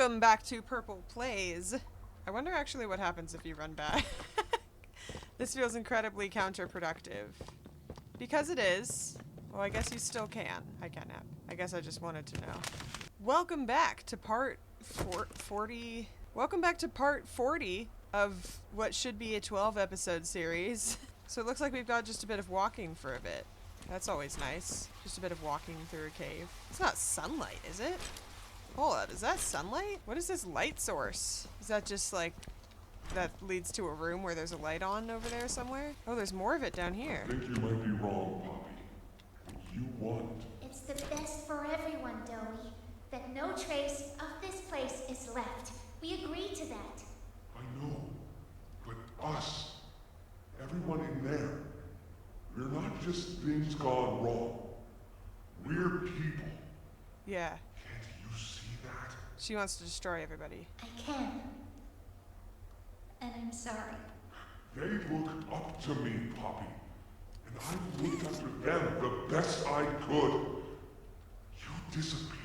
Welcome back to Purple Plays. I wonder actually what happens if you run back. This feels incredibly counterproductive. Because it is. Well, I guess you still can. I can't nap. I guess I just wanted to know. Welcome back to part 40. Welcome back to part 40 of what should be a 12 episode series. So it looks like we've got just a bit of walking for a bit. That's always nice. Just a bit of walking through a cave. It's not sunlight, is it? Hold up, is that sunlight? What is this light source? Is that just like, that leads to a room where there's a light on over there somewhere? Oh, there's more of it down here. I think you might be wrong, Poppy. What you want? It's the best for everyone, Dowie. That no trace of this place is left. We agreed to that. I know. But us, everyone in there, we're not just things gone wrong. We're people. Yeah. Can't you see that? She wants to destroy everybody. I can. And I'm sorry. They look up to me, Poppy. And I looked after them the best I could. You disappeared.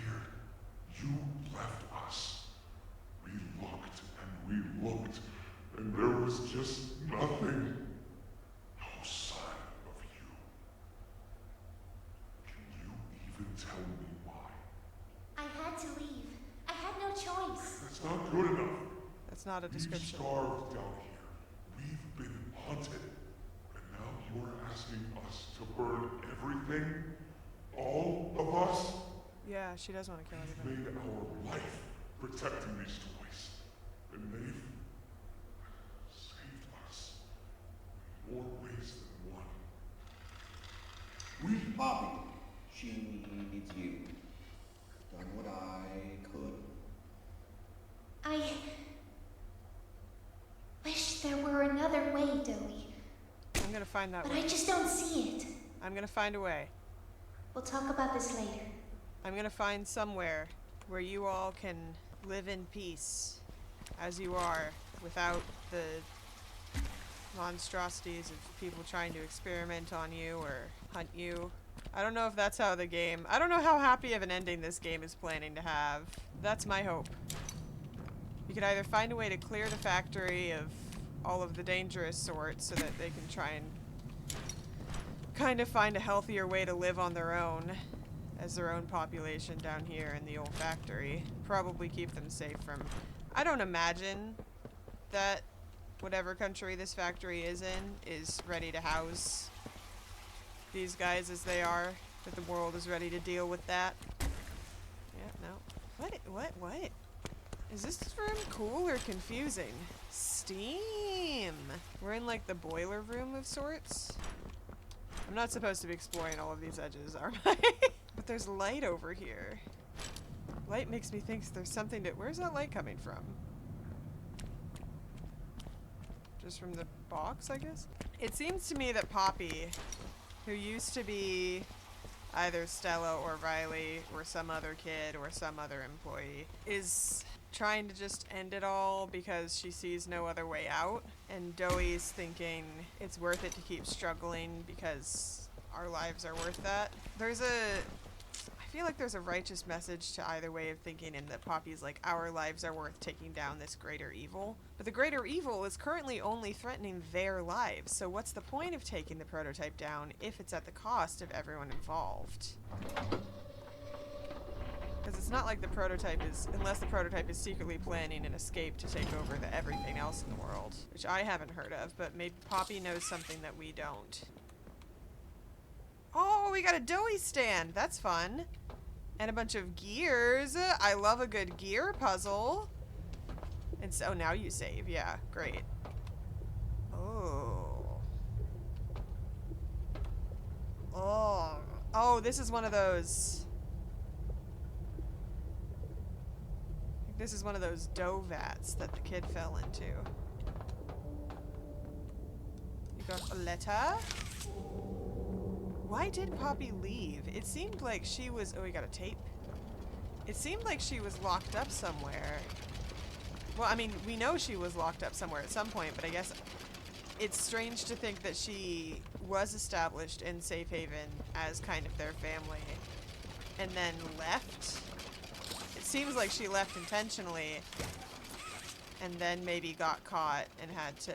You left us. We looked and we looked, and there was just nothing. No sign of you. Can you even tell me why? I had to leave. I had no choice. That's not good enough. That's not a description. We've starved down here. We've been hunted. And now you're asking us to burn everything? All of us? Yeah, she does want to kill We've everybody. made our life protecting these toys. And they've saved us in more ways than one. We Poppy. She needs you. Done what I could. I wish there were another way, Dowie. I'm gonna find that But way. I just don't see it. I'm gonna find a way. We'll talk about this later. I'm gonna find somewhere where you all can live in peace as you are without the monstrosities of people trying to experiment on you or hunt you. I don't know if that's how the game... I don't know how happy of an ending this game is planning to have. That's my hope. You could either find a way to clear the factory of all of the dangerous sorts so that they can try and kind of find a healthier way to live on their own as their own population down here in the old factory. Probably keep them safe from... I don't imagine that whatever country this factory is in is ready to house these guys as they are, that the world is ready to deal with that. Yeah, no. What? Is this room cool or confusing? Steam! We're in like the boiler room of sorts. I'm not supposed to be exploring all of these edges, are I? But there's light over here. Light makes me think there's something to... Where's that light coming from? Just from the box, I guess? It seems to me that Poppy, who used to be either Stella or Riley or some other kid or some other employee, is trying to just end it all because she sees no other way out. And Dowie's thinking it's worth it to keep struggling because our lives are worth that. I feel like there's a righteous message to either way of thinking, in that Poppy's like, our lives are worth taking down this greater evil. But the greater evil is currently only threatening their lives, so what's the point of taking the prototype down if it's at the cost of everyone involved? Because it's not like the prototype is, unless the prototype is secretly planning an escape to take over everything else in the world, which I haven't heard of, but maybe Poppy knows something that we don't. Oh, we got a Dowie stand. That's fun. And a bunch of gears. I love a good gear puzzle. And so now you save. Yeah, great. Oh. Oh, this is one of those. This is one of those dough vats that the kid fell into. You got a letter. Why did Poppy leave? It seemed like she was... Oh, we got a tape. It seemed like she was locked up somewhere. Well, I mean, we know she was locked up somewhere at some point, but I guess it's strange to think that she was established in Safe Haven as kind of their family and then left. It seems like she left intentionally and then maybe got caught and had to...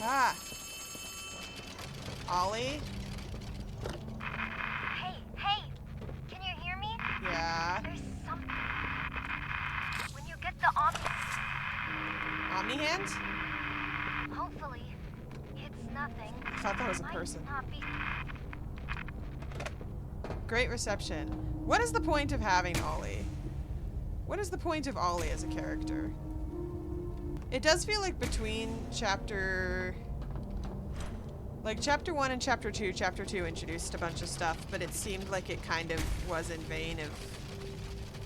Ah! Ollie? Hey, hey! Can you hear me? Yeah. There's something. When you get the Omni hand? hopefully, it's nothing. I thought that was a Might person. not be. Great reception. What is the point of having Ollie? What is the point of Ollie as a character? It does feel like between chapter... Like, chapter 1 and chapter 2 introduced a bunch of stuff, but it seemed like it kind of was in vain of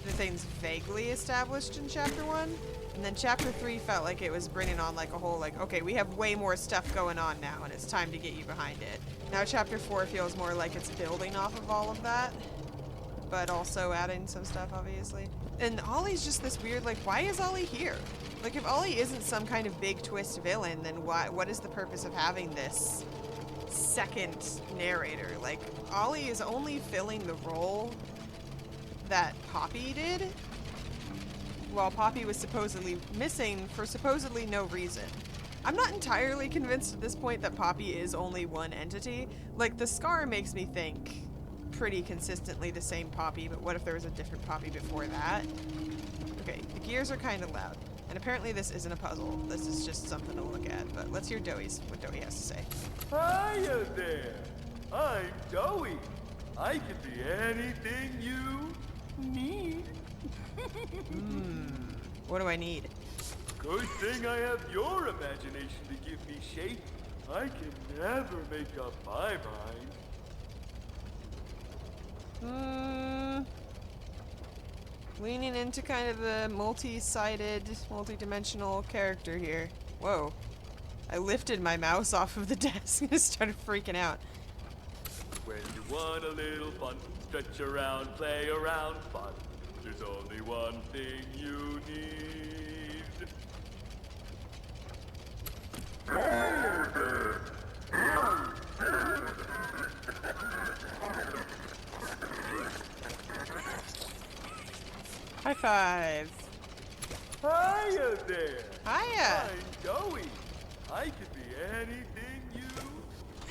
the things vaguely established in chapter 1. And then chapter 3 felt like it was bringing on like a whole, like, okay, we have way more stuff going on now, and it's time to get you behind it. Now chapter 4 feels more like it's building off of all of that, but also adding some stuff, obviously. And Ollie's just this weird, like, why is Ollie here? Like, if Ollie isn't some kind of big twist villain, then what is the purpose of having this second narrator? Like, Ollie is only filling the role that Poppy did, while Poppy was supposedly missing for supposedly no reason. I'm not entirely convinced at this point that Poppy is only one entity. Like, the scar makes me think pretty consistently the same Poppy, but what if there was a different Poppy before that? Okay, the gears are kind of loud. And apparently this isn't a puzzle. This is just something to look at. But let's hear what Doey has to say. Hiya there! I'm Joey. I can be anything you need. What do I need? Good thing I have your imagination to give me shape. I can never make up my mind. Leaning into kind of the multi-sided, multi-dimensional character here. Whoa. I lifted my mouse off of the desk and started freaking out. When you want a little fun, stretch around, play around, fun. There's only one thing you need. High five. Hiya there! Hiya. I'm Joey. I can be anything you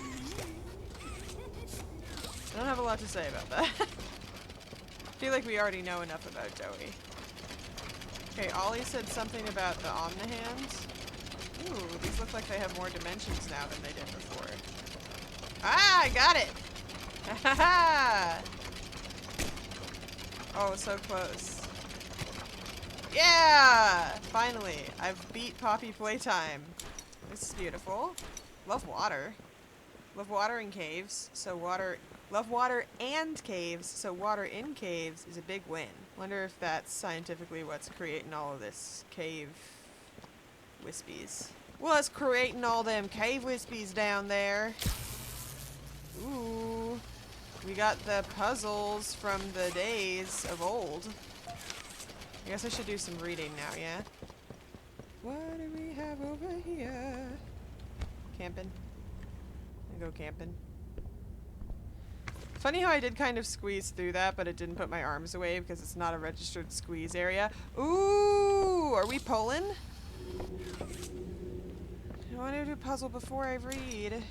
need. I don't have a lot to say about that. I feel like we already know enough about Doey. Okay, Ollie said something about the Omnihand. Ooh, these look like they have more dimensions now than they did before. Ah, I got it! Ha ha! Oh, so close. Yeah! Finally, I've beat Poppy Playtime. This is beautiful. Love water. Love water in caves, so water... Love water and caves, so water in caves is a big win. Wonder if that's scientifically what's creating all of this cave wispies. What's creating all them cave wispies down there? Ooh. We got the puzzles from the days of old. I guess I should do some reading now, yeah? What do we have over here? Camping. Go camping. Funny how I did kind of squeeze through that, but it didn't put my arms away because it's not a registered squeeze area. Ooh! Are we pulling? I want to do puzzle before I read.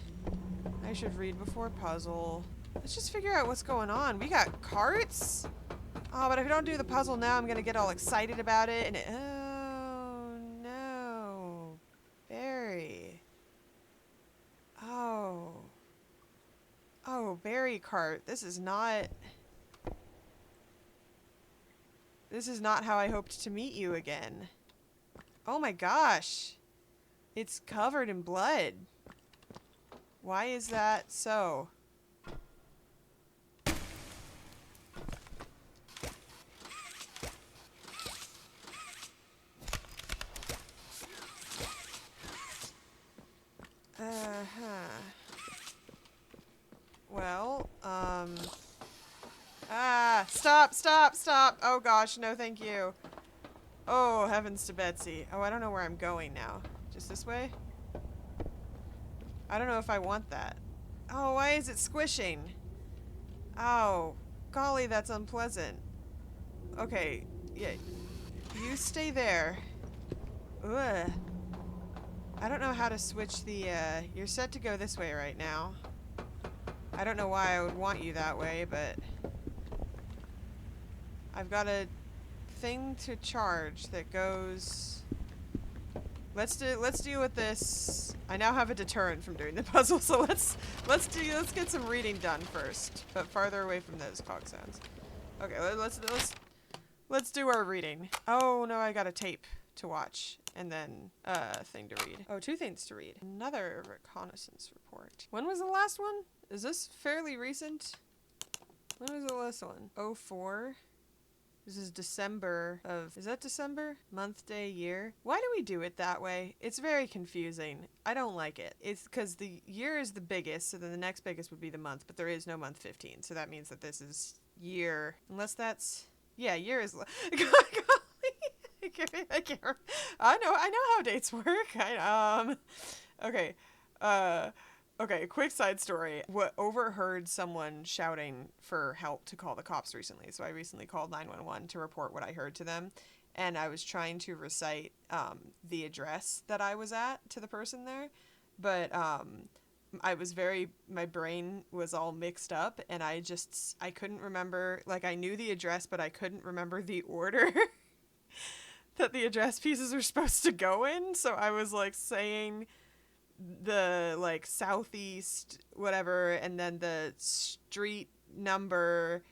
I should read before puzzle. Let's just figure out what's going on. We got carts? Oh, but if I don't do the puzzle now, I'm gonna get all excited about it, and oh, no. Barry. Oh. Oh, berry cart. This is not how I hoped to meet you again. Oh my gosh. It's covered in blood. Why is that so? Well, stop! Oh gosh, no thank you. Oh, heavens to Betsy. Oh, I don't know where I'm going now. Just this way? I don't know if I want that. Oh, why is it squishing? Oh, golly, that's unpleasant. Okay. Yeah. You stay there. Ugh. I don't know how to switch the, you're set to go this way right now. I don't know why I would want you that way, but I've got a thing to charge that goes... Let's deal with this. I now have a deterrent from doing the puzzle, so let's get some reading done first, but farther away from those cog sounds. Okay, let's do our reading. Oh no, I got a tape to watch, and then a thing to read. Oh, 2 things to read. Another reconnaissance report. When was the last one? Is this fairly recent? When was the last one? 04. This is December of... Is that December? Month, day, year? Why do we do it that way? It's very confusing. I don't like it. It's because the year is the biggest, so then the next biggest would be the month, but there is no month 15, so that means that this is year. Unless that's... Yeah, year is... I can't... I know how dates work. Okay. Okay, quick side story. Overheard someone shouting for help to call the cops recently. So I recently called 911 to report what I heard to them. And I was trying to recite the address that I was at to the person there. But my brain was all mixed up. And I couldn't remember, like I knew the address, but I couldn't remember the order that the address pieces were supposed to go in. So I was like saying... the like southeast whatever, and then the street number,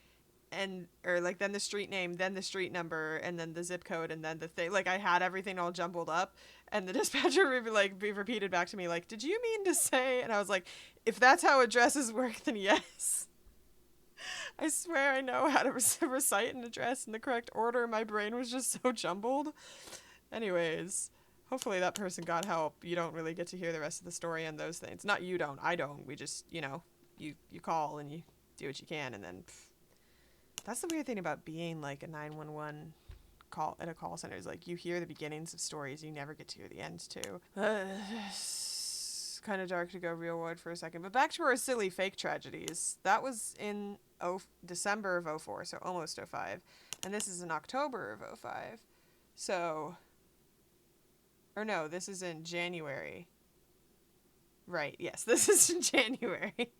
and or like then the street name, then the street number, and then the zip code, and then the thing. Like I had everything all jumbled up, and the dispatcher would be repeated back to me like, did you mean to say? And I was like, if that's how addresses work, then yes. I swear I know how to recite an address in the correct order. My brain was just so jumbled. Anyways, hopefully that person got help. You don't really get to hear the rest of the story and those things. Not you don't. I don't. We just, you know, you call and you do what you can, and then... That's the weird thing about being, like, a 911 call at a call center is, like, you hear the beginnings of stories. You never get to hear the ends, too. It's kind of dark to go real world for a second. But back to our silly fake tragedies. That was in December of 04, so almost 05. And this is in October of 05. So... Or no, this is in January. Right, yes, this is in January.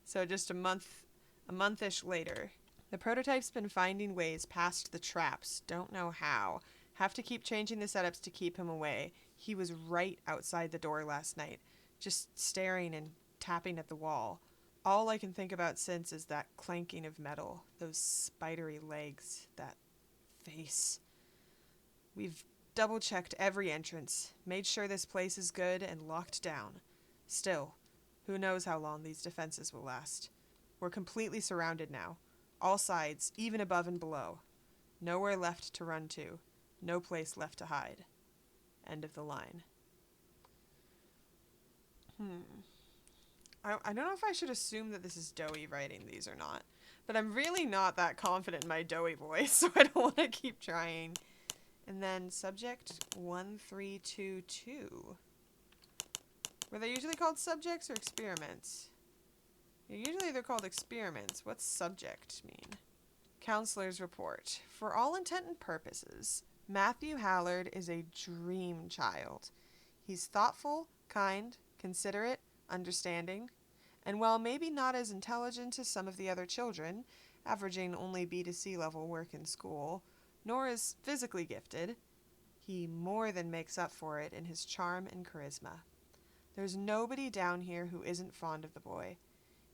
So just a month-ish later. The prototype's been finding ways past the traps. Don't know how. Have to keep changing the setups to keep him away. He was right outside the door last night, just staring and tapping at the wall. All I can think about since is that clanking of metal, those spidery legs, that face. We've double-checked every entrance, made sure this place is good, and locked down. Still, who knows how long these defenses will last. We're completely surrounded now. All sides, even above and below. Nowhere left to run to. No place left to hide. End of the line. I don't know if I should assume that this is Doey writing these or not, but I'm really not that confident in my Doey voice, so I don't want to keep trying. And then subject 1322. Were they usually called subjects or experiments? Usually they're called experiments. What's subject mean? Counselor's report. For all intent and purposes, Matthew Hallard is a dream child. He's thoughtful, kind, considerate, understanding, and while maybe not as intelligent as some of the other children, averaging only B to C level work in school, nor is physically gifted, he more than makes up for it in his charm and charisma. There's nobody down here who isn't fond of the boy.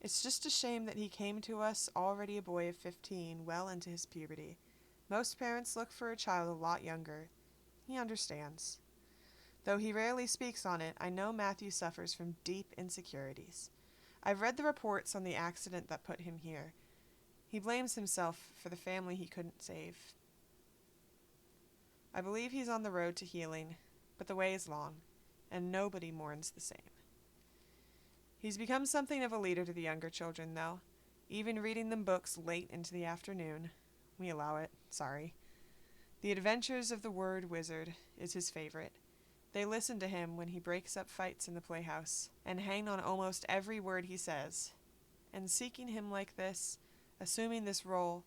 It's just a shame that he came to us already a boy of 15, well into his puberty. Most parents look for a child a lot younger. He understands. Though he rarely speaks on it, I know Matthew suffers from deep insecurities. I've read the reports on the accident that put him here. He blames himself for the family he couldn't save. I believe he's on the road to healing, but the way is long, and nobody mourns the same. He's become something of a leader to the younger children, though, even reading them books late into the afternoon. We allow it, sorry. The Adventures of the Word Wizard is his favorite. They listen to him when he breaks up fights in the playhouse, and hang on almost every word he says. And seeking him like this, assuming this role,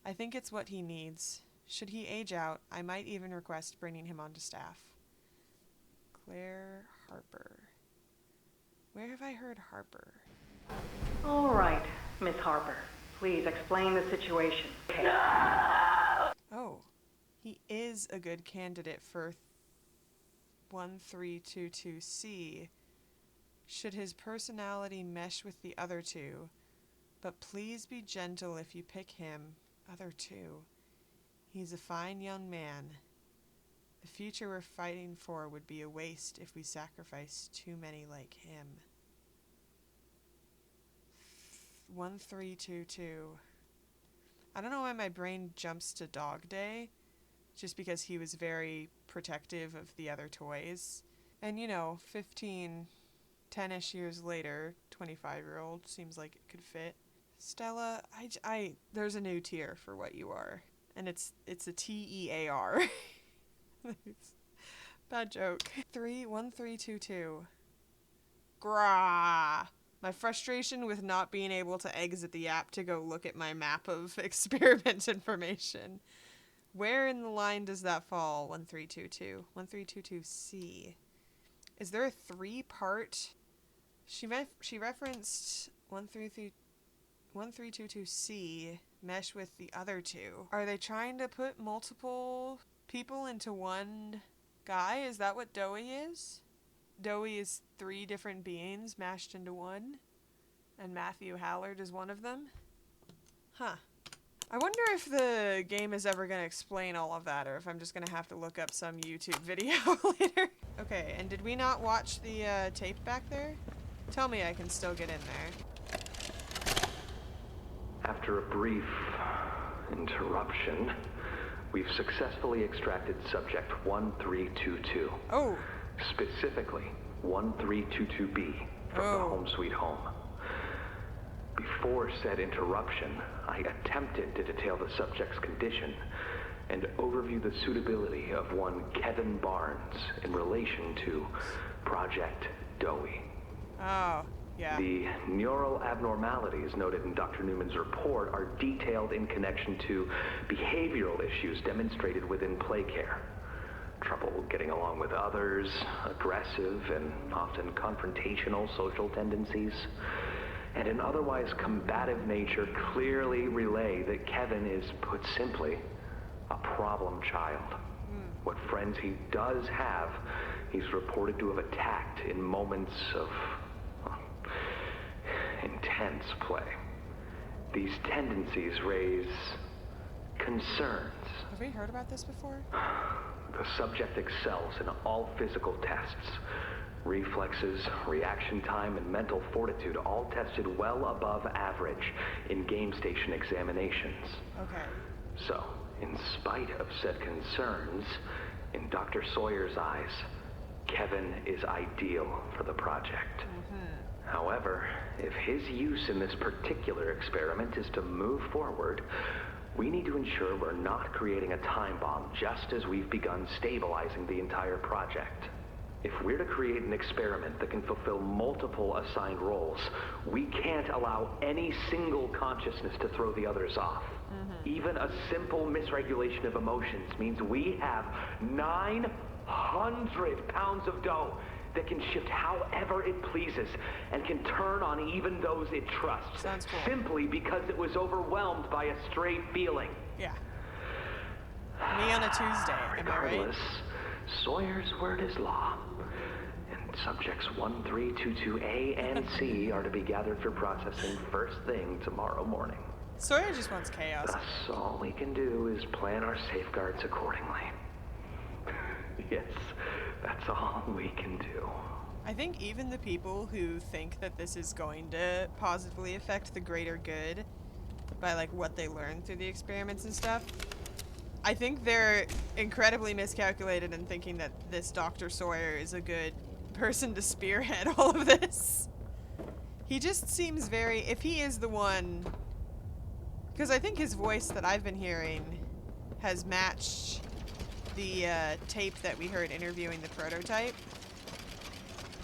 I think it's what he needs, Should he age out, I might even request bringing him onto staff. Claire Harper. Where have I heard Harper? All right, Miss Harper. Please explain the situation. Oh, he is a good candidate for 1322C. Should his personality mesh with the other two, but please be gentle if you pick him, other two. He's a fine young man. The future we're fighting for would be a waste if we sacrifice too many like him. 1322. I don't know why my brain jumps to Dog Day, just because he was very protective of the other toys. And 10-ish years later, 25-year-old seems like it could fit. Stella, there's a new tier for what you are. And it's a TEAR. Bad joke. 1322. Grah. My frustration with not being able to exit the app to go look at my map of experiment information. Where in the line does that fall? 1322. 1322C. Is there a 3-part? She referenced 1322C mesh with the other two. Are they trying to put multiple people into one guy? Is that what Dowie is? Dowie is 3 different beings mashed into one, and Matthew Hallard is one of them? Huh. I wonder if the game is ever going to explain all of that, or if I'm just going to have to look up some YouTube video later. Okay, and did we not watch the tape back there? Tell me I can still get in there. After a brief interruption, we've successfully extracted subject 1322. Oh. Specifically, 1322B from the Home Sweet Home. Before said interruption, I attempted to detail the subject's condition and overview the suitability of one Kevin Barnes in relation to Project Dowie. Oh, yeah. The neural abnormalities noted in Dr. Newman's report are detailed in connection to behavioral issues demonstrated within play care. Trouble getting along with others, aggressive and often confrontational social tendencies, and an otherwise combative nature clearly relay that Kevin is, put simply, a problem child. What friends he does have, he's reported to have attacked in moments of intense play. These tendencies raise concerns. Have we heard about this before? The subject excels in all physical tests. Reflexes, reaction time, and mental fortitude all tested well above average in game station examinations. Okay. So, in spite of said concerns, in Dr. Sawyer's eyes, Kevin is ideal for the project. However, if his use in this particular experiment is to move forward, we need to ensure we're not creating a time bomb just as we've begun stabilizing the entire project. If we're to create an experiment that can fulfill multiple assigned roles, we can't allow any single consciousness to throw the others off. Even a simple misregulation of emotions means we have 900 pounds of dough that can shift however it pleases and can turn on even those it trusts. Sounds cool. Simply because it was overwhelmed by a stray feeling. Yeah. Me on a Tuesday, am I right? Regardless, Sawyer's word is law. And subjects 1322A and C are to be gathered for processing first thing tomorrow morning. Sawyer just wants chaos. Thus, all we can do is plan our safeguards accordingly. Yes, that's all we can do. I think even the people who think that this is going to positively affect the greater good by like what they learn through the experiments and stuff, I think they're incredibly miscalculated in thinking that this Dr. Sawyer is a good person to spearhead all of this. He just seems very, if he is the one, because I think his voice that I've been hearing has matched the tape that we heard interviewing the prototype.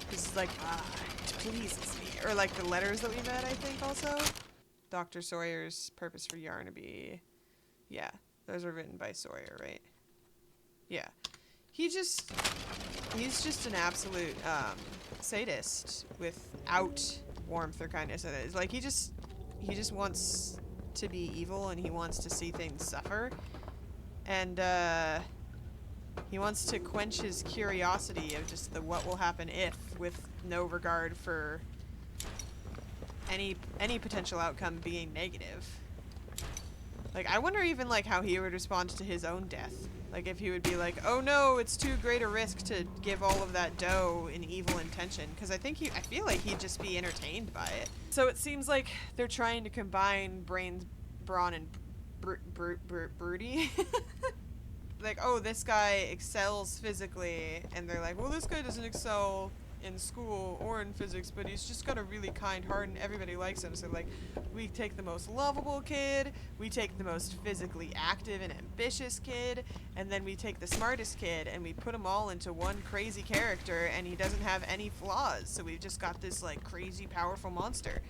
This is like, it pleases me. Or like the letters that we met, I think, also. Dr. Sawyer's purpose for Yarnaby. Yeah. Those are written by Sawyer, right? Yeah. He's just an absolute sadist without warmth or kindness. It's like he just wants to be evil, and he wants to see things suffer. And he wants to quench his curiosity of just the what will happen if, with no regard for any potential outcome being negative. Like, I wonder even like how he would respond to his own death. Like, if he would be like, oh no, it's too great a risk to give all of that dough in evil intention. Because I feel like he'd just be entertained by it. So it seems like they're trying to combine brains, brawn, and broody. Like, oh, this guy excels physically. And they're like, well, this guy doesn't excel in school or in physics, but he's just got a really kind heart and everybody likes him. So like, we take the most lovable kid, we take the most physically active and ambitious kid, and then we take the smartest kid and we put them all into one crazy character, and he doesn't have any flaws. So we've just got this like crazy powerful monster.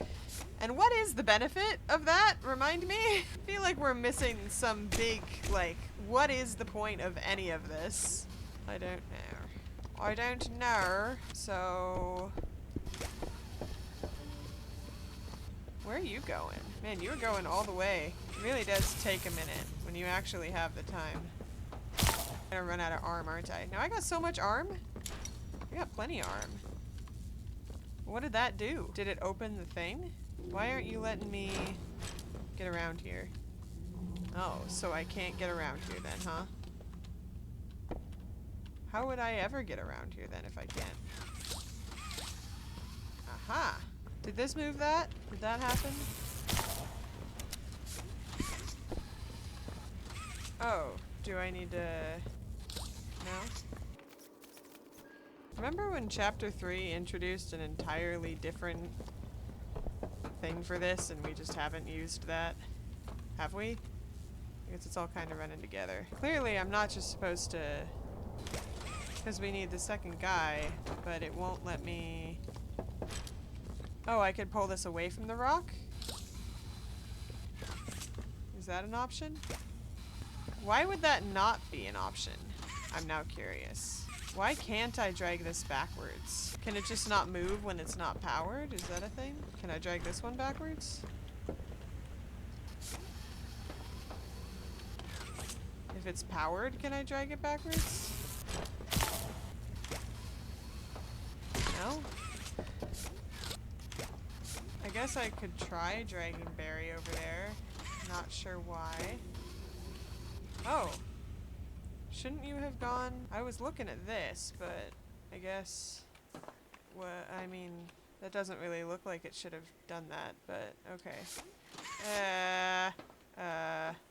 And what is the benefit of that? Remind me? I feel like we're missing some big, like, what is the point of any of this? I don't know. I don't know, so... Where are you going? Man, you were going all the way. It really does take a minute when you actually have the time. I'm gonna run out of arm, aren't I? Now I got so much arm? I got plenty of arm. What did that do? Did it open the thing? Why aren't you letting me get around here? Oh, so I can't get around here then, huh? How would I ever get around here then if I can't? Aha! Did this move that? Did that happen? Oh, do I need to... No? Remember when Chapter 3 introduced an entirely different thing for this and we just haven't used that? Have we? I guess it's all kind of running together. Clearly I'm not just supposed to... Because we need the second guy, but it won't let me... Oh, I could pull this away from the rock? Is that an option? Why would that not be an option? I'm now curious. Why can't I drag this backwards? Can it just not move when it's not powered? Is that a thing? Can I drag this one backwards? If it's powered, can I drag it backwards? No? I guess I could try dragging Barry over there. Not sure why. Oh. Shouldn't you have gone? I was looking at this, but I guess... I mean, that doesn't really look like it should have done that, but okay.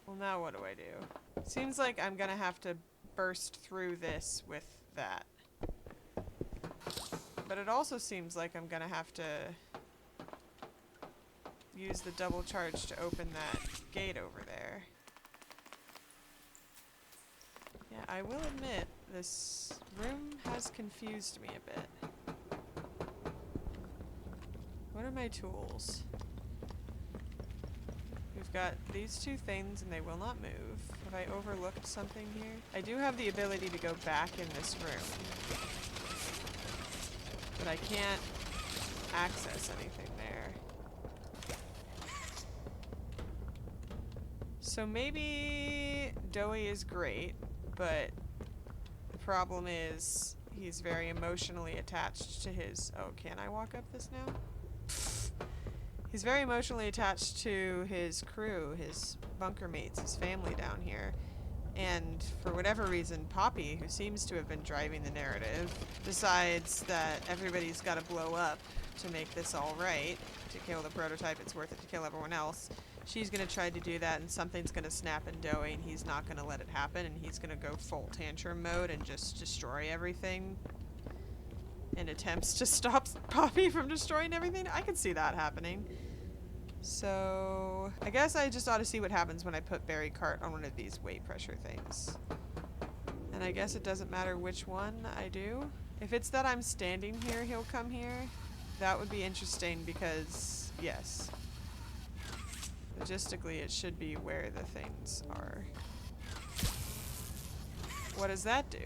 Well now what do I do? Seems like I'm gonna have to burst through this with that. But it also seems like I'm gonna have to use the double charge to open that gate over there. Yeah, I will admit, this room has confused me a bit. What are my tools? We've got these two things and they will not move. Have I overlooked something here? I do have the ability to go back in this room. But I can't access anything there. So maybe Dowie is great, but the problem is he's very emotionally attached to his... Oh, can I walk up this now? He's very emotionally attached to his crew, his bunker mates, his family down here. And for whatever reason, Poppy, who seems to have been driving the narrative, decides that everybody's got to blow up to make this all right. To kill the prototype, it's worth it to kill everyone else. She's going to try to do that, and something's going to snap in Dowie, and he's not going to let it happen, and he's going to go full tantrum mode and just destroy everything in attempts to stop Poppy from destroying everything. I could see that happening. So I guess I just ought to see what happens when I put Barry Cart on one of these weight pressure things. And I guess it doesn't matter which one I do. If it's that I'm standing here, he'll come here. That would be interesting because, yes. Logistically, it should be where the things are. What does that do?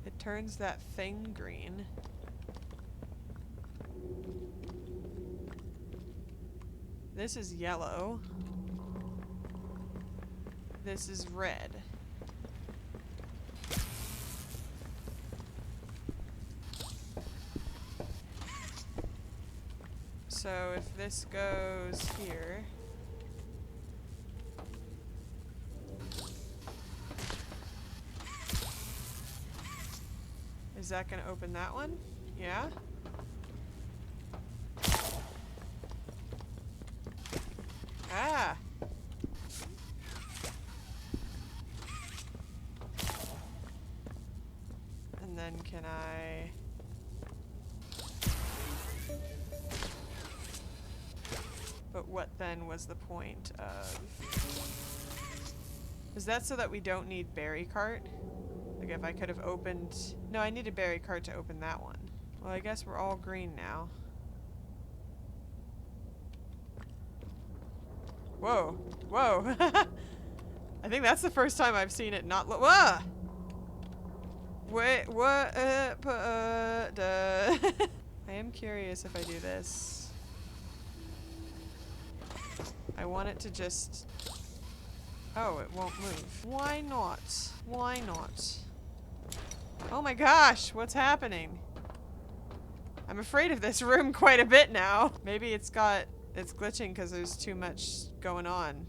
It turns that thing green. This is yellow. This is red. So if this goes here, is that gonna open that one? Yeah? Ah! And then can I... But what then was the point of... Is that so that we don't need berry cart? Like if I could have opened... No, I need a berry cart to open that one. Well, I guess we're all green now. Whoa. Whoa. I think that's the first time I've seen it not look... Whoa! Wait, what? I am curious if I do this. I want it to just... Oh, it won't move. Why not? Why not? Oh my gosh, what's happening? I'm afraid of this room quite a bit now. Maybe it's glitching because there's too much going on.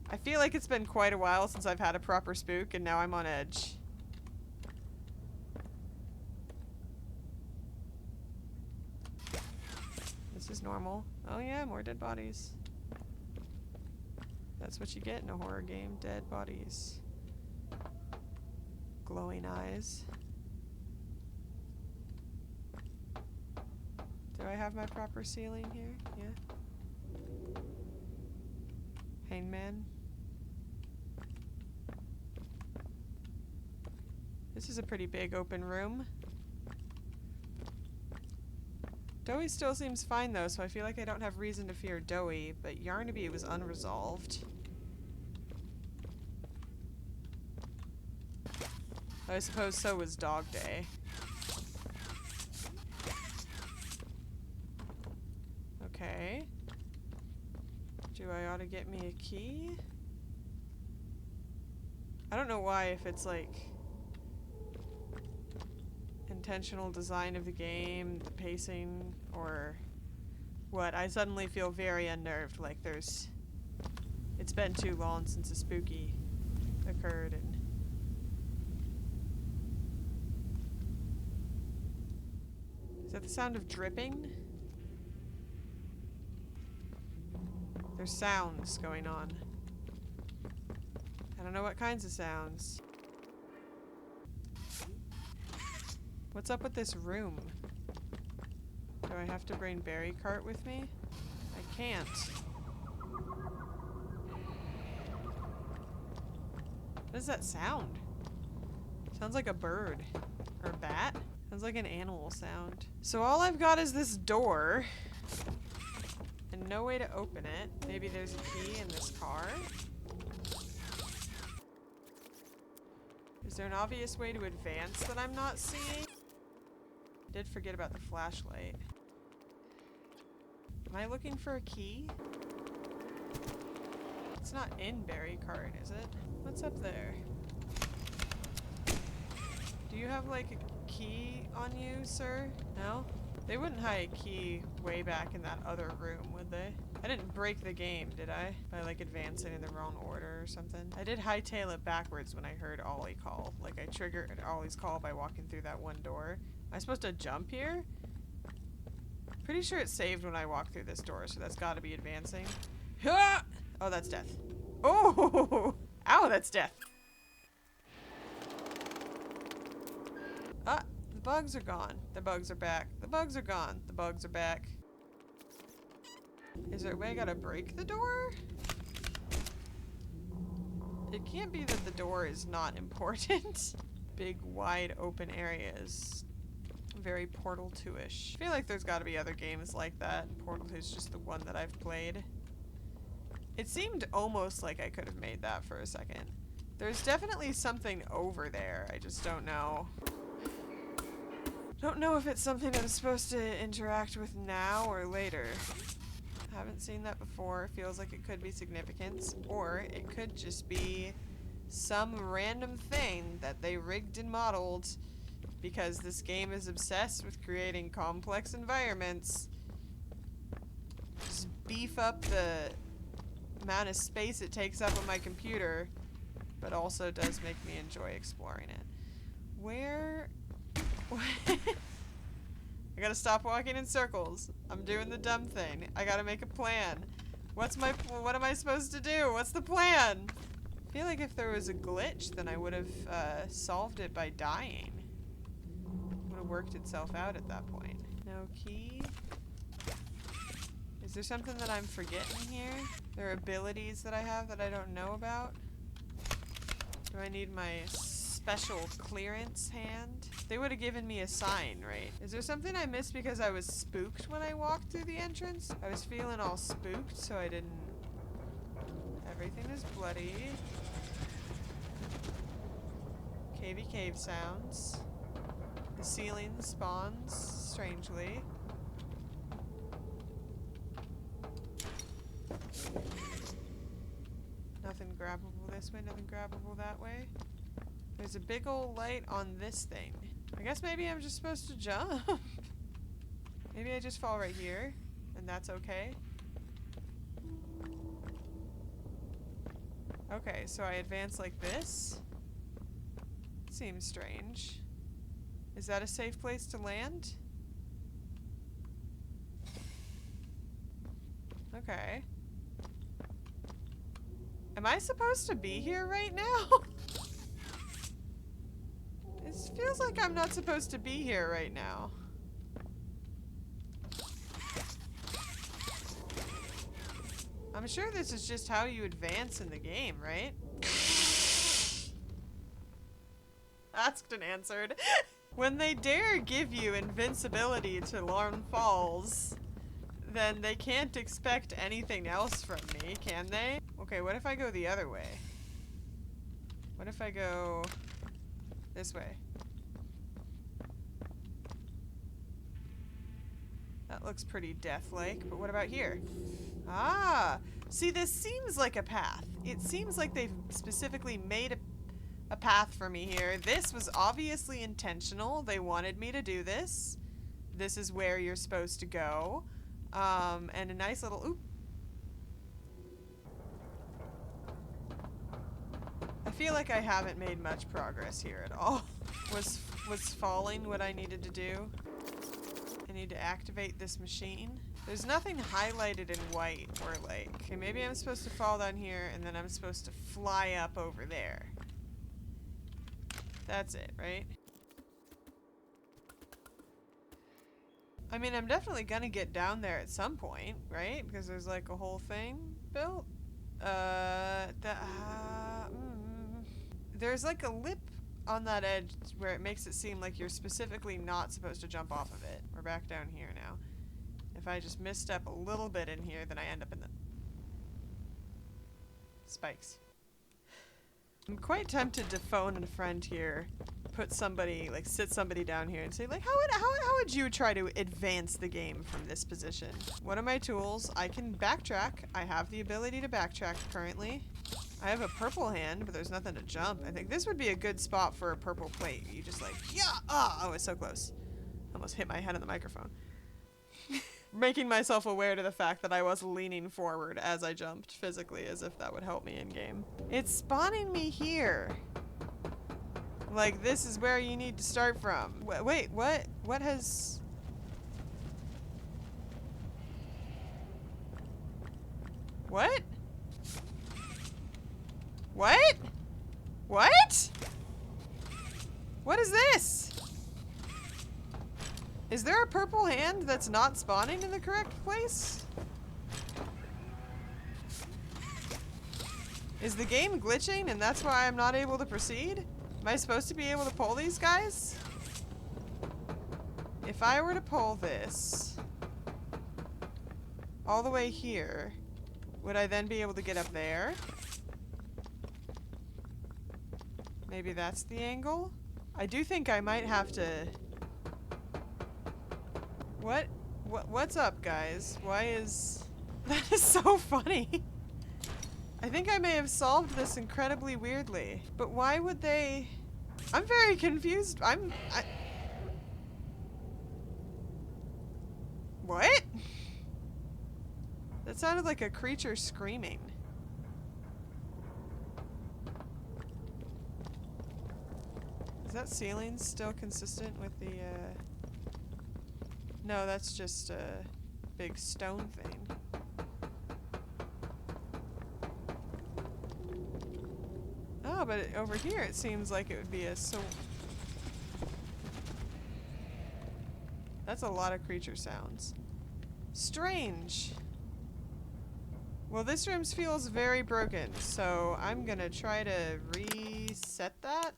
I feel like it's been quite a while since I've had a proper spook and now I'm on edge. This is normal. Oh yeah, more dead bodies. That's what you get in a horror game, dead bodies. Glowing eyes. Do I have my proper ceiling here? Yeah. Hangman. This is a pretty big open room. Doughy still seems fine though, so I feel like I don't have reason to fear Doughy, but Yarnaby was unresolved. I suppose so was Dog Day. Okay. Do I ought to get me a key? I don't know why, if it's like intentional design of the game, the pacing, or what. I suddenly feel very unnerved, like it's been too long since a spooky occurred and is that the sound of dripping? There's sounds going on. I don't know what kinds of sounds. What's up with this room? Do I have to bring berry cart with me? I can't. What is that sound? Sounds like a bird. Or a bat? Sounds like an animal sound. So all I've got is this door. And no way to open it. Maybe there's a key in this car? Is there an obvious way to advance that I'm not seeing? I did forget about the flashlight. Am I looking for a key? It's not in berry cart, is it? What's up there? Do you have like a key on you, sir? No? They wouldn't hide a key way back in that other room, would they? I didn't break the game, did I? By like advancing in the wrong order or something. I did hightail it backwards when I heard Ollie call. Like I triggered Ollie's call by walking through that one door. Am I supposed to jump here? Pretty sure it saved when I walked through this door, so that's gotta be advancing. Oh, that's death. Oh! Ow, that's death. Ah, the bugs are gone. The bugs are back. The bugs are gone. The bugs are back. Is there a way I gotta break the door? It can't be that the door is not important. Big, wide, open areas. very Portal 2-ish. I feel like there's gotta be other games like that. Portal 2 is just the one that I've played. It seemed almost like I could have made that for a second. There's definitely something over there. I just don't know. Don't know if it's something I'm supposed to interact with now or later. Haven't seen that before. Feels like it could be significance, or it could just be some random thing that they rigged and modeled because this game is obsessed with creating complex environments. Just beef up the amount of space it takes up on my computer, but also does make me enjoy exploring it. Where... I gotta stop walking in circles. I'm doing the dumb thing. I gotta make a plan. What am I supposed to do? What's the plan? I feel like if there was a glitch, then I would have solved it by dying. Would have worked itself out at that point. No key. Is there something that I'm forgetting here? There are abilities that I have that I don't know about. Do I need my special clearance hand? They would have given me a sign, right? Is there something I missed because I was spooked when I walked through the entrance? I was feeling all spooked, so I didn't... Everything is bloody. Cavey cave sounds. The ceiling spawns strangely. Nothing grabbable this way, nothing grabbable that way. There's a big old light on this thing. I guess maybe I'm just supposed to jump. Maybe I just fall right here, and that's okay. Okay, so I advance like this. Seems strange. Is that a safe place to land? Okay. Am I supposed to be here right now? It feels like I'm not supposed to be here right now. I'm sure this is just how you advance in the game, right? Asked and answered. When they dare give you invincibility to Lorne Falls, then they can't expect anything else from me, can they? Okay, what if I go the other way? What if I go this way? That looks pretty death-like, but what about here? Ah! See, this seems like a path. It seems like they've specifically made a path for me here. This was obviously intentional. They wanted me to do this. This is where you're supposed to go. And a nice little... Oop! I feel like I haven't made much progress here at all. Was falling what I needed to do? I need to activate this machine. There's nothing highlighted in white or like... Okay, maybe I'm supposed to fall down here and then I'm supposed to fly up over there. That's it, right? I mean, I'm definitely gonna get down there at some point, right? Because there's like a whole thing built. There's like a lip on that edge where it makes it seem like you're specifically not supposed to jump off of it. We're back down here now. If I just misstep a little bit in here, then I end up in the spikes. I'm quite tempted to phone a friend here, put somebody, like sit somebody down here and say like, how would you try to advance the game from this position? What are my tools? I can backtrack. I have the ability to backtrack currently. I have a purple hand, but there's nothing to jump. I think this would be a good spot for a purple plate. You just like, yeah, oh, it's so close. Almost hit my head on the microphone. Making myself aware to the fact that I was leaning forward as I jumped physically, as if that would help me in game. It's spawning me here. Like, this is where you need to start from. Wait, what? What has... What? What? What? What is this? Is there a purple hand that's not spawning in the correct place? Is the game glitching and that's why I'm not able to proceed? Am I supposed to be able to pull these guys? if I were to pull this all the way here, would I then be able to get up there? Maybe that's the angle? I do think I might have to... What's up, guys? Why is... That is so funny. I think I may have solved this incredibly weirdly. But why would they... I'm very confused. What? That sounded like a creature screaming. Is that ceiling still consistent with the, No, that's just a big stone thing. Oh, but over here it seems like it would be a That's a lot of creature sounds. Strange. Well, this room feels very broken, so I'm gonna try to reset that.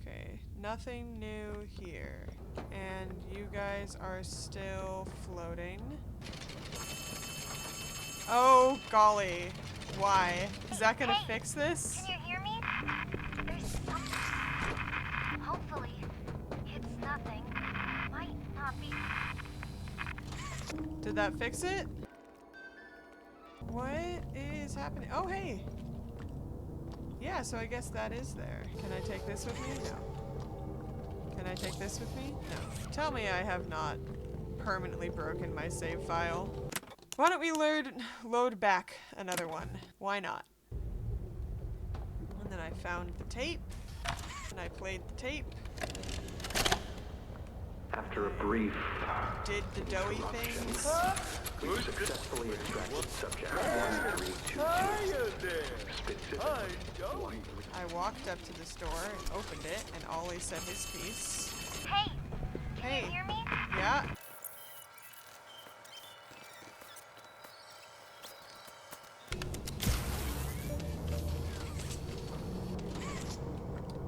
Okay, nothing new here. And you guys are still floating. Oh, golly. Why? Is that gonna fix this? Can you hear me? There's something. Hopefully, it's nothing. Might not be. Did that fix it? What is happening? Oh, hey. Yeah, so I guess that is there. Can I take this with me? No. Can I take this with me? No. Tell me I have not permanently broken my save file. Why don't we load back another one? Why not? And then I found the tape, and I played the tape. After a brief Did the doughy things. we successfully extracted subject 1322. Hiya there! Specific Hi, Joey. I walked up to this door and opened it, and Ollie said his piece. Hey, can Hey. you hear me? Yeah.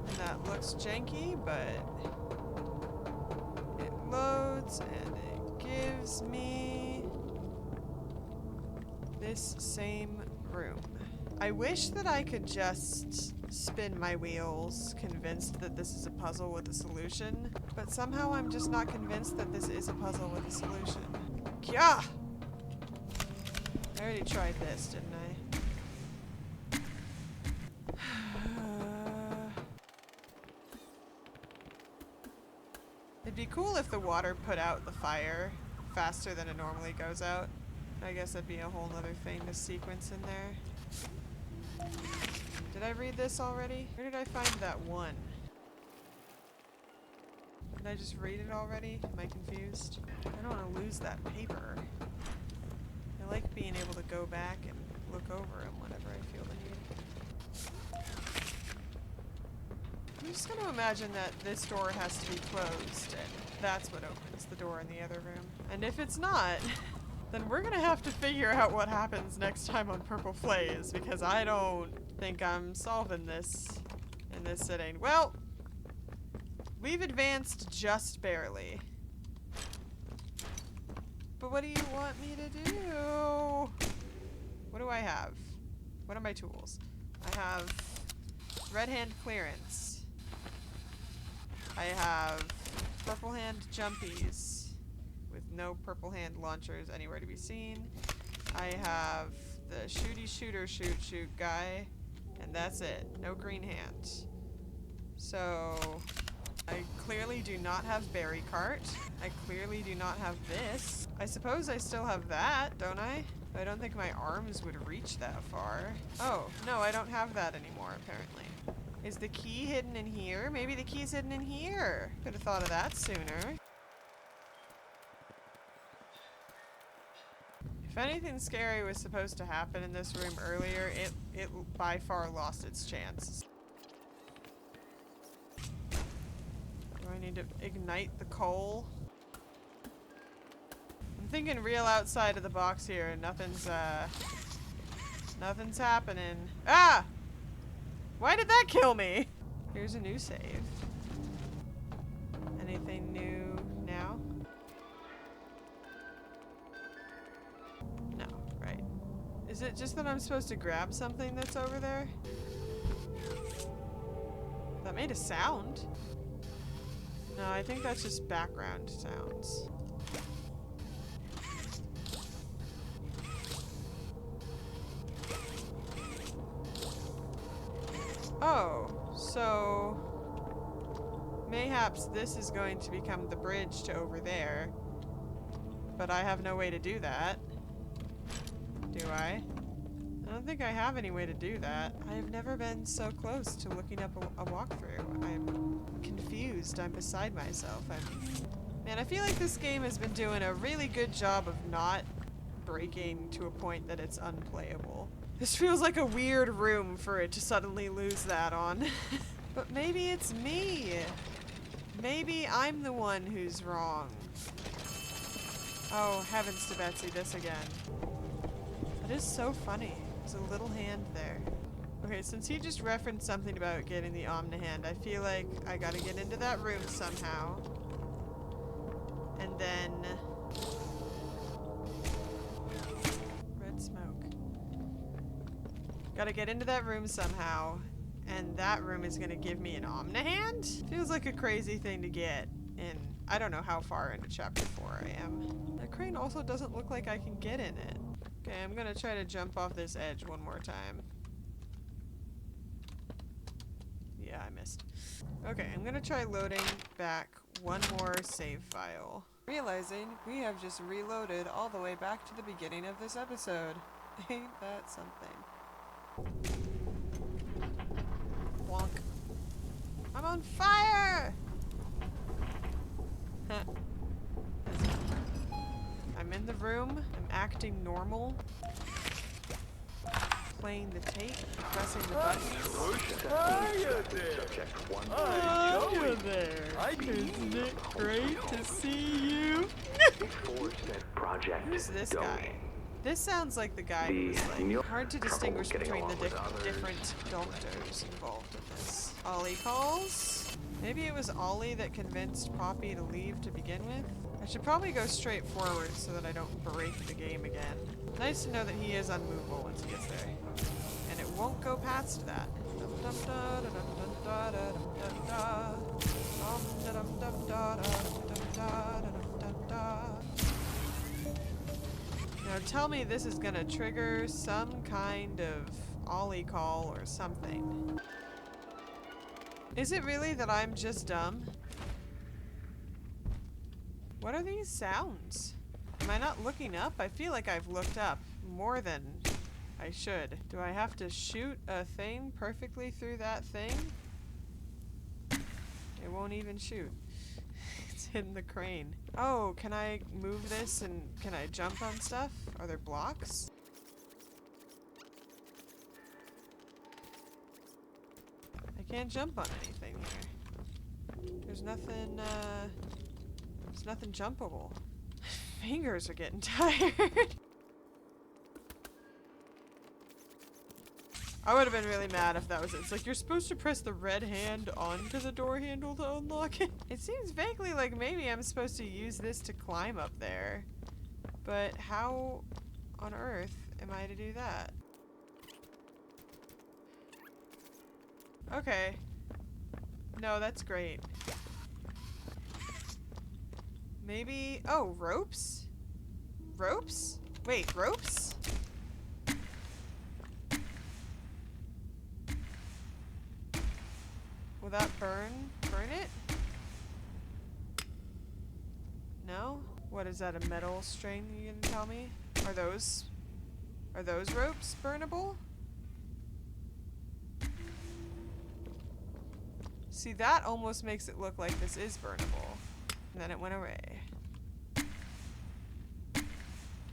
And that looks janky, but it loads and it gives me this same room. I wish that I could just spin my wheels, convinced that this is a puzzle with a solution, but somehow I'm just not convinced that this is a puzzle with a solution. Kya! I already tried this, didn't I? It'd be cool if the water put out the fire faster than it normally goes out. I guess that'd be a whole nother thing to sequence in there. Did I read this already? Where did I find that one? Did I just read it already? Am I confused? I don't want to lose that paper. I like being able to go back and look over them whenever I feel the need. I'm just going to imagine that this door has to be closed, and that's what opens the door in the other room. And if it's not, then we're going to have to figure out what happens next time on Purple Flays, because I don't think I'm solving this in this sitting. Well, we've advanced just barely. But what do you want me to do? What do I have? What are my tools? I have red hand clearance. I have purple hand jumpies with no purple hand launchers anywhere to be seen. I have the shooty shooter shoot guy, and that's it. No green hand. So I clearly do not have berry cart. I clearly do not have this. I suppose I still have that, don't I? But I don't think my arms would reach that far. Oh, no, I don't have that anymore, apparently. Is the key hidden in here? Maybe the key's hidden in here. Could have thought of that sooner. If anything scary was supposed to happen in this room earlier, it by far lost its chance. Do I need to ignite the coal? I'm thinking real outside of the box here. Nothing's happening. Ah! Why did that kill me? Here's a new save. Anything new now? No, right. Is it just that I'm supposed to grab something that's over there? That made a sound. No, I think that's just background sounds. Oh, so mayhaps this is going to become the bridge to over there. But I have no way to do that. Do I? I don't think I have any way to do that. I have never been so close to looking up a walkthrough. I'm confused. I'm beside myself. Man, I feel like this game has been doing a really good job of not breaking to a point that it's unplayable. This feels like a weird room for it to suddenly lose that on. But maybe it's me. Maybe I'm the one who's wrong. Oh, heavens to Betsy, this again. That is so funny. There's a little hand there. Okay, since he just referenced something about getting the Omnihand, I feel like I gotta get into that room somehow. And then... red smoke. Gotta get into that room somehow. And that room is gonna give me an Omnihand? Feels like a crazy thing to get. And I don't know how far into chapter 4 I am. The crane also doesn't look like I can get in it. Okay, I'm gonna try to jump off this edge one more time. Yeah, I missed. Okay, I'm gonna try loading back one more save file. Realizing we have just reloaded all the way back to the beginning of this episode. Ain't that something? Wonk. I'm on fire! Huh. I'm in the room. I'm acting normal. Playing the tape. Pressing the buttons. Hiya there! Hiya there! Isn't it great to see you? Who's this guy? This sounds like the guy who's like hard to distinguish between the different doctors involved in this. Ollie calls? Maybe it was Ollie that convinced Poppy to leave to begin with? I should probably go straight forward so that I don't break the game again. Nice to know that he is unmovable once he gets there. And it won't go past that. Now tell me this is gonna trigger some kind of Ollie call or something. Is it really that I'm just dumb? What are these sounds? Am I not looking up? I feel like I've looked up more than I should. Do I have to shoot a thing perfectly through that thing? It won't even shoot. It's in the crane. Oh, can I move this and can I jump on stuff? Are there blocks? I can't jump on anything here. There's nothing jumpable. Fingers are getting tired. I would have been really mad if that was it. It's like you're supposed to press the red hand onto the door handle to unlock it. It seems vaguely like maybe I'm supposed to use this to climb up there. But how on earth am I to do that? Okay. No, that's great. Maybe... oh, ropes? Ropes? Wait, ropes? Will that burn it? No? What is that, a metal string you gonna tell me? Are those ropes burnable? See, that almost makes it look like this is burnable. And then it went away.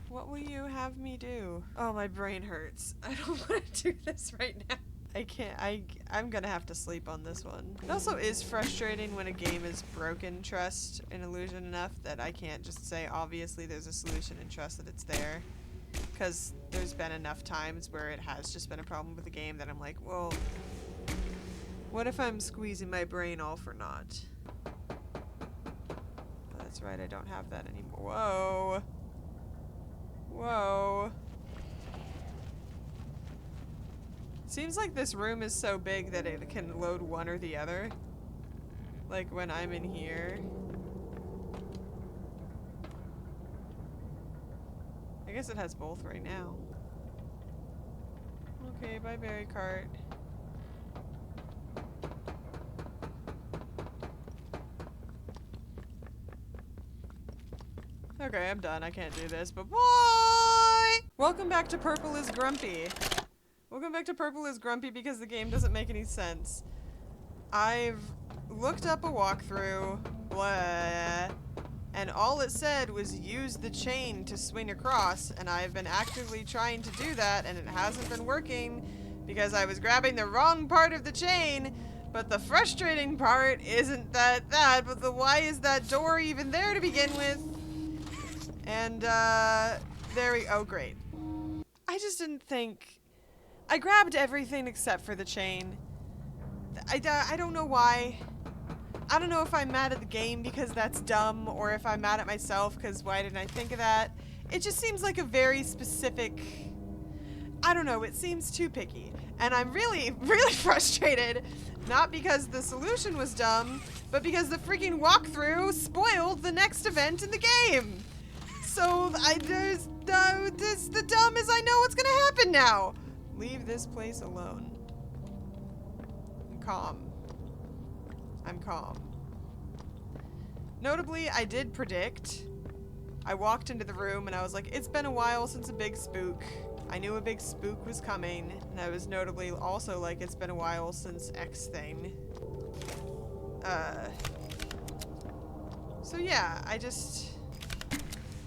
What will you have me do? Oh, my brain hurts. I don't want to do this right now. I can't. I'm gonna have to sleep on this one. It also is frustrating when a game is broken trust in Illusion enough that I can't just say obviously there's a solution and trust that it's there. Because there's been enough times where it has just been a problem with the game that I'm like, well, what if I'm squeezing my brain all for naught? That's right, I don't have that anymore. Whoa. Whoa. Seems like this room is so big that it can load one or the other. Like when I'm in here. I guess it has both right now. Okay, bye berry cart. Okay, I'm done. I can't do this, but bye! Welcome back to Purple is Grumpy. Welcome back to Purple is Grumpy because the game doesn't make any sense. I've looked up a walkthrough, blah, and all it said was use the chain to swing across, and I've been actively trying to do that, and it hasn't been working because I was grabbing the wrong part of the chain. But the frustrating part isn't that, but why is that door even there to begin with? And, oh great. I just didn't think, I grabbed everything except for the chain. I don't know why. I don't know if I'm mad at the game because that's dumb, or if I'm mad at myself because why didn't I think of that? It just seems like a very specific, I don't know, it seems too picky. And I'm really, really frustrated, not because the solution was dumb, but because the freaking walkthrough spoiled the next event in the game. So, the dumb is I know what's gonna happen now. Leave this place alone. I'm calm. I'm calm. Notably, I did predict. I walked into the room and I was like, it's been a while since a big spook. I knew a big spook was coming. And I was notably also like, it's been a while since X thing. So yeah, I just...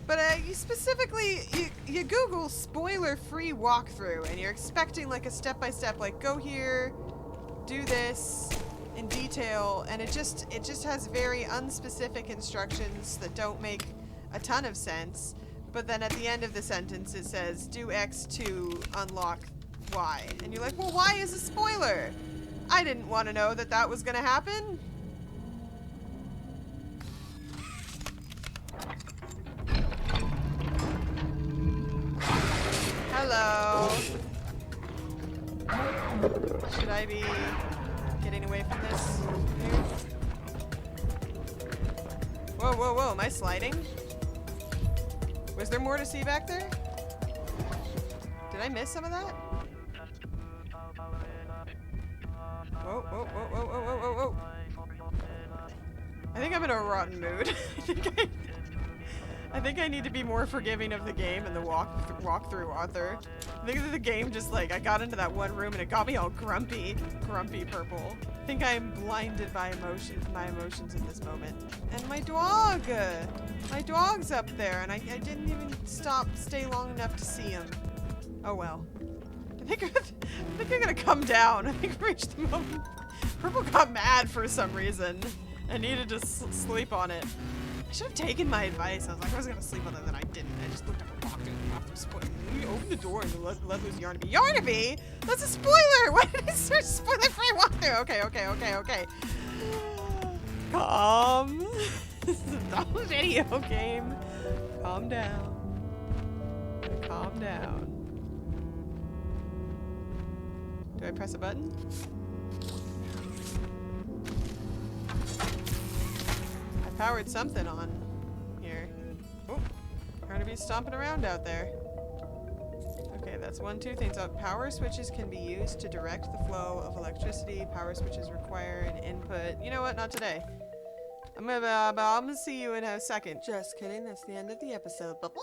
But you specifically, you Google spoiler-free walkthrough, and you're expecting like a step-by-step, like go here, do this in detail, and it just has very unspecific instructions that don't make a ton of sense. But then at the end of the sentence, it says do X to unlock Y, and you're like, well, why is a spoiler? I didn't want to know that that was gonna happen. Hello. Should I be getting away from this? Whoa, whoa, whoa, am I sliding? Was there more to see back there? Did I miss some of that? Whoa, whoa, whoa, whoa, whoa, whoa, whoa, whoa. I think I'm in a rotten mood. I think I need to be more forgiving of the game and the walkthrough author. I think that the game just like, I got into that one room and it got me all grumpy purple. I think I'm blinded by my emotions in this moment. And my dog's up there and I didn't even stay long enough to see him. Oh well. I think I'm gonna come down. I think I reached the moment. Purple got mad for some reason and needed to sleep on it. I should have taken my advice. I was like, I was gonna sleep on it, then I didn't. I just looked up and walked in and walked through spoiler. You open the door and let loose Yarnaby. Yarnaby? That's a spoiler! Why did I search spoiler-free walkthrough? Okay. Calm. This is a dumb video game. Calm down. Calm down. Do I press a button? Powered something on here. Oh, Yarnaby's stomping around out there. Okay, that's 1, 2 things. Power switches can be used to direct the flow of electricity. Power switches require an input. You know what? Not today. I'm gonna see you in a second. Just kidding. That's the end of the episode. Bye-bye.